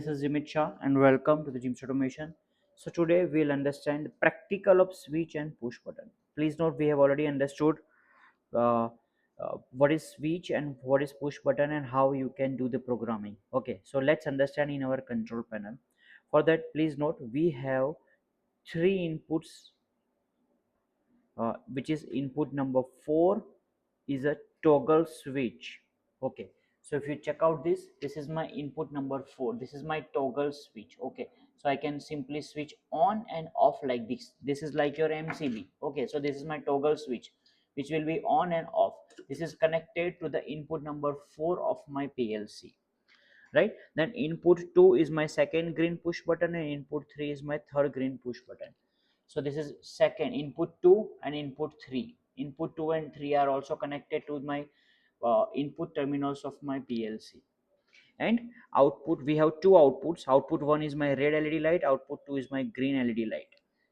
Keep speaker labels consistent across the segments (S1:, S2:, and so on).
S1: This is Jimit Shah and welcome to the Gym's Automation. So today we'll understand the practical of switch and push button. Please note we have already understood uh, what is switch and what is push button and how you can do the programming. Okay, so let's understand in our control panel. For that, please note we have three inputs, which is input number 4 is a toggle switch. Okay, so if you check out this is my input number 4, this is my toggle switch. Okay, so I can simply switch on and off like this is like your MCB. Okay, so this is my toggle switch which will be on and off. This is connected to the input number 4 of my PLC, right? Then input 2 is my second green push button and input 3 is my third green push button. So this is second input 2 and input 3. Input 2 and 3 are also connected to my input terminals of my PLC. And output, we have two outputs. Output 1 is my red LED light, output 2 is my green LED light.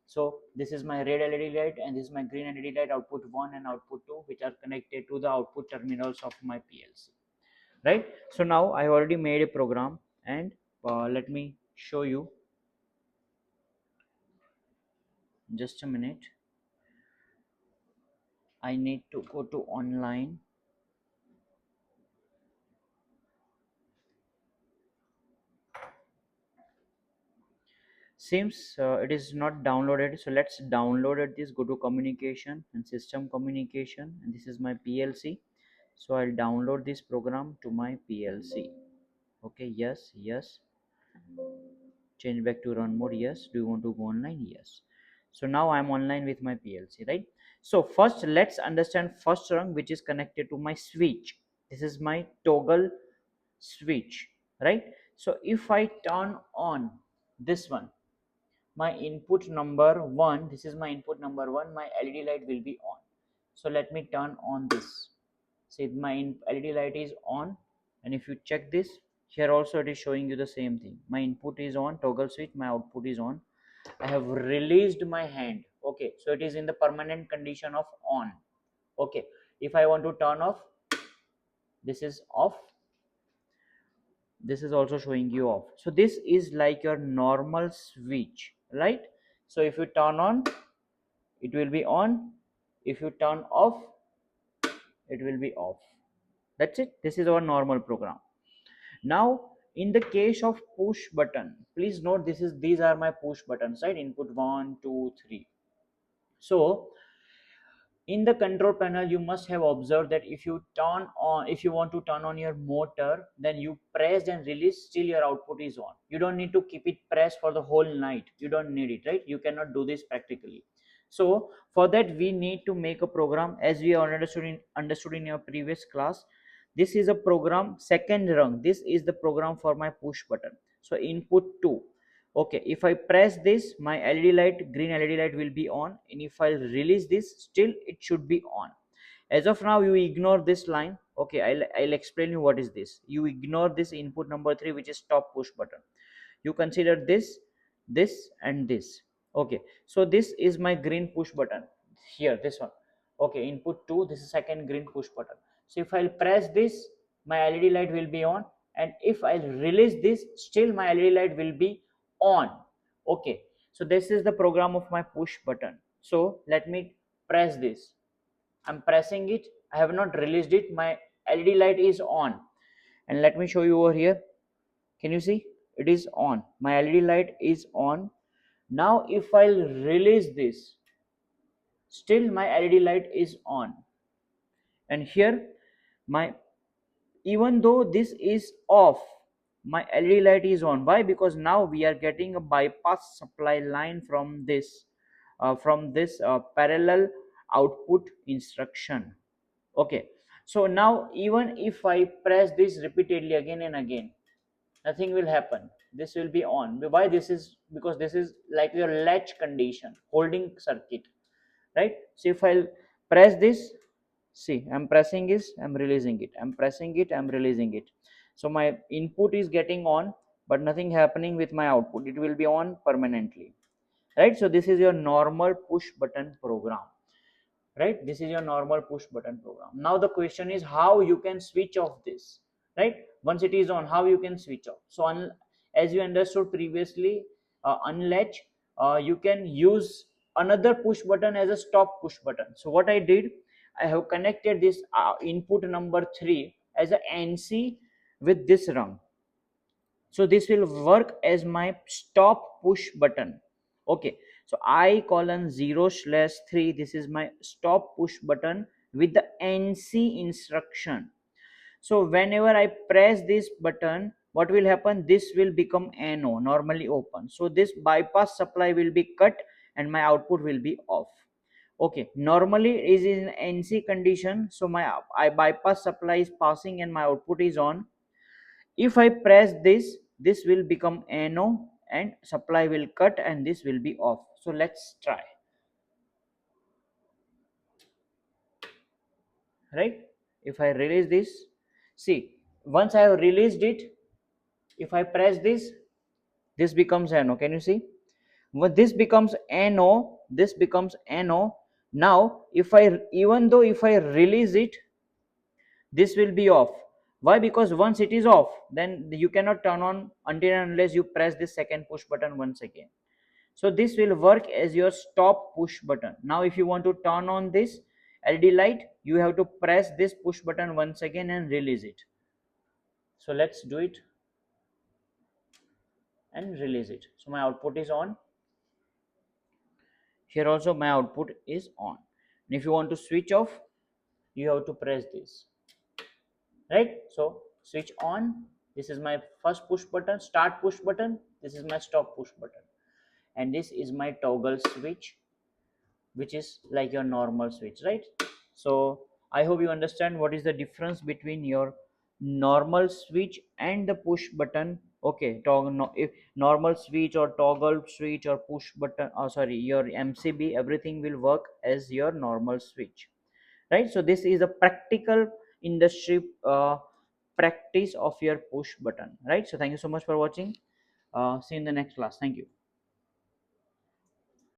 S1: So this is my red LED light and this is my green LED light, output 1 and output 2, which are connected to the output terminals of my PLC, right? So now I already made a program and let me show you. Just a minute, I need to go to online. Seems it is not downloaded, so let's download it. This, go to communication and system communication, and this is my PLC. So I'll download this program to my PLC. Okay, yes, change back to run mode. Yes, do you want to go online? Yes. So now I'm online with my PLC, right? So first let's understand first rung, which is connected to my switch. This is my toggle switch, right? So if I turn on this one, my input number 1, this is my input number 1, my LED light will be on. So let me turn on this. See, my LED light is on, and if you check this, here also it is showing you the same thing. My input is on, toggle switch, my output is on. I have released my hand. Okay, so it is in the permanent condition of on. Okay, if I want to turn off, this is off, this is also showing you off. So this is like your normal switch, right? So if you turn on, it will be on. If you turn off, it will be off. That's it. This is our normal program. Now in the case of push button, please note these are my push buttons, right? Input 1, 2, 3. So in the control panel, you must have observed that if you want to turn on your motor, then you press and release, still your output is on. You don't need to keep it pressed for the whole night. You don't need it, right? You cannot do this practically. So for that we need to make a program, as we understood in your previous class. This is a program, second rung. This is the program for my push button. So input 2. Okay, if I press this, my LED light, green LED light will be on, and if I release this, still it should be on. As of now, you ignore this line. Okay, I'll explain you what is this. You ignore this input number 3, which is stop push button. You consider this and this. Okay, so this is my green push button here, this one. Okay, input 2, this is second green push button. So if I'll press this, my LED light will be on, and if I release this, still my LED light will be on. Okay, so this is the program of my push button. So let me press this. I'm pressing it, I have not released it, my LED light is on. And let me show you over here. Can you see? It is on. My LED light is on. Now if I'll release this, still my LED light is on. And here my, even though this is off, my LED light is on. Why? Because now we are getting a bypass supply line from this parallel output instruction. Okay, so now even if I press this repeatedly again and again, nothing will happen. This will be on. Why? This is because this is like your latch condition, holding circuit, right? So if I press this, see, I'm pressing this, I'm releasing it, I'm pressing it, I'm releasing it. So my input is getting on, but nothing happening with my output. It will be on permanently, right? So this is your normal push button program, right? This is your normal push button program. Now the question is how you can switch off this, right? Once it is on, how you can switch off. So as you understood previously, unlatch, you can use another push button as a stop push button. So what I did, I have connected this input number 3 as a NC with this rung. So this will work as my stop push button. Okay, so I colon 0/3, this is my stop push button with the NC instruction. So whenever I press this button, what will happen, this will become NO, normally open. So this bypass supply will be cut and my output will be off. Okay, normally it is in NC condition, so my bypass supply is passing and my output is on. If I press this, this will become NO and supply will cut and this will be off. So let's try. Right? If I release this, see, once I have released it, if I press this, this becomes NO. Can you see? When this becomes NO, this becomes NO. Now, if I, even though if I release it, this will be off. Why? Because once it is off, then you cannot turn on until and unless you press this second push button once again. So this will work as your stop push button. Now if you want to turn on this LED light, you have to press this push button once again and release it. So let's do it and release it. So my output is on. Here also my output is on. And if you want to switch off, you have to press this. Right? So switch on. This is my first push button, start push button. This is my stop push button. And this is my toggle switch, which is like your normal switch, right? So I hope you understand what is the difference between your normal switch and the push button. Okay, toggle, no, if normal switch or toggle switch or push button, oh sorry, your MCB, everything will work as your normal switch, right? So this is a practical industry practice of your push button, right? So thank you so much for watching. See you in the next class. Thank you.